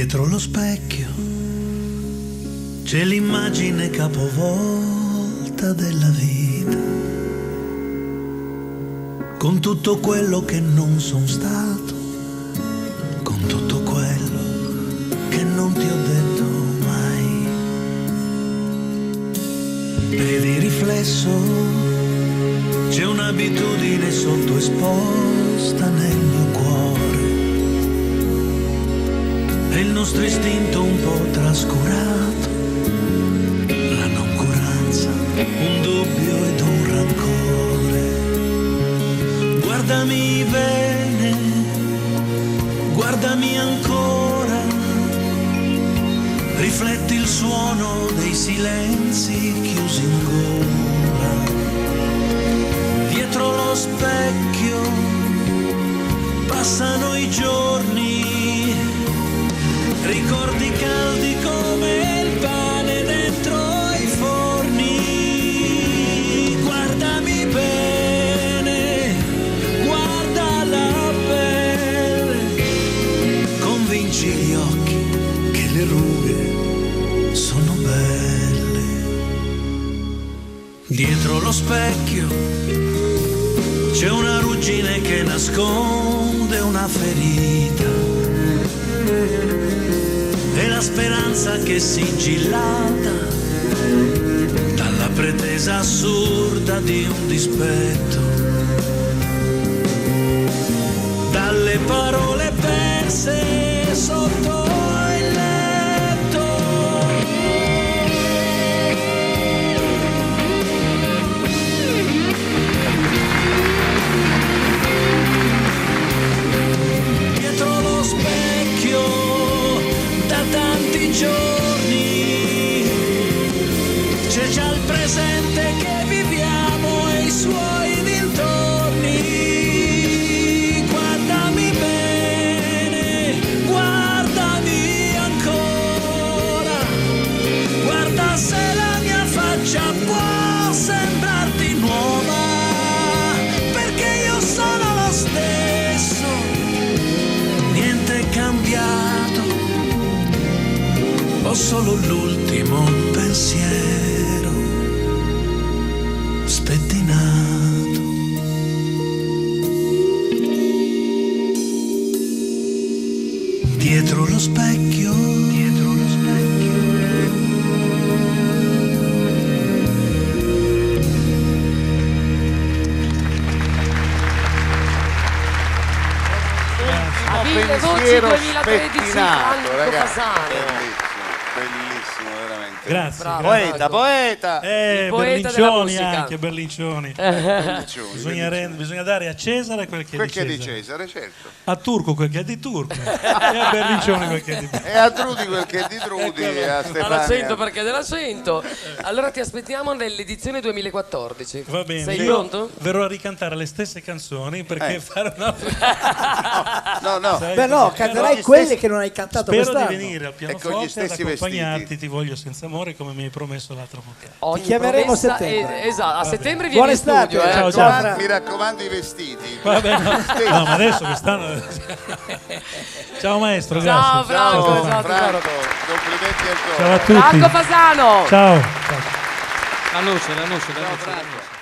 Dietro lo specchio c'è l'immagine capovolta della vita, con tutto quello che non son stato, con tutto quello che non ti ho detto mai. E di riflesso c'è un'abitudine sottoesposta nel mio cuore, e il nostro istinto un po' trascurato, la noncuranza, un dubbio ed un rancore. Guardami bene, guardami ancora, rifletti il suono dei silenzi chiusi in gola. Dietro lo specchio passano i giorni, ricordi caldi come il pane dentro i forni. Guardami bene, guarda la pelle, convinci gli occhi che le rughe sono belle. Dietro lo specchio c'è una ruggine che nasconde una ferita, e la speranza che sigillata dalla pretesa assurda di un dispetto, dalle parole perse sotto il letto. Dietro lo specchio da tanti giorni c'è già il presente che viviamo e i suoi dintorni. Guardami bene, guardami ancora, guarda se la mia faccia può sembrarti nuova, perché io sono lo stesso, niente è cambiato, ho solo l'ultimo pensiero spettinato. Dietro lo specchio, dietro lo specchio. A Mille Voci 2013, Franco Fasano. Bellissimo, veramente. Grazie. Bravo. Poeta, poeta. Il poeta della Berlincioni musica. anche, Berlincioni. Bisogna dare a Cesare quel che è Quel di che è di Cesare. Cesare, certo. A Turco quel che è di Turco e a Berlincioni quel che è di E a Trudi quel che è di Trudi, e a Stefania. All'accento perché dell'accento. Allora ti aspettiamo nell'edizione 2014. Va bene, Sei io pronto? verrò a ricantare le stesse canzoni perché fare una... No. Sai, Beh no, perché- canterai quelle che non hai cantato Spero quest'anno. di venire al E con gli pianoforte ad stessi accompagnarti, vestiti. Ti voglio senza amore, come mi hai promesso l'altra volta. Ogni Ti chiameremo a promessa settembre. esatto, a settembre vieni Buona in estate. studio. Ciao, Ciao, ciao. Fra. Mi raccomando i vestiti. Vabbè, no, no, ma adesso quest'anno... Ciao maestro, Ciao, grazie. Franco, Stefano. esatto. Franco, complimenti ancora. Ciao a tutti. Franco Fasano. Ciao. La luce. Ciao Franco.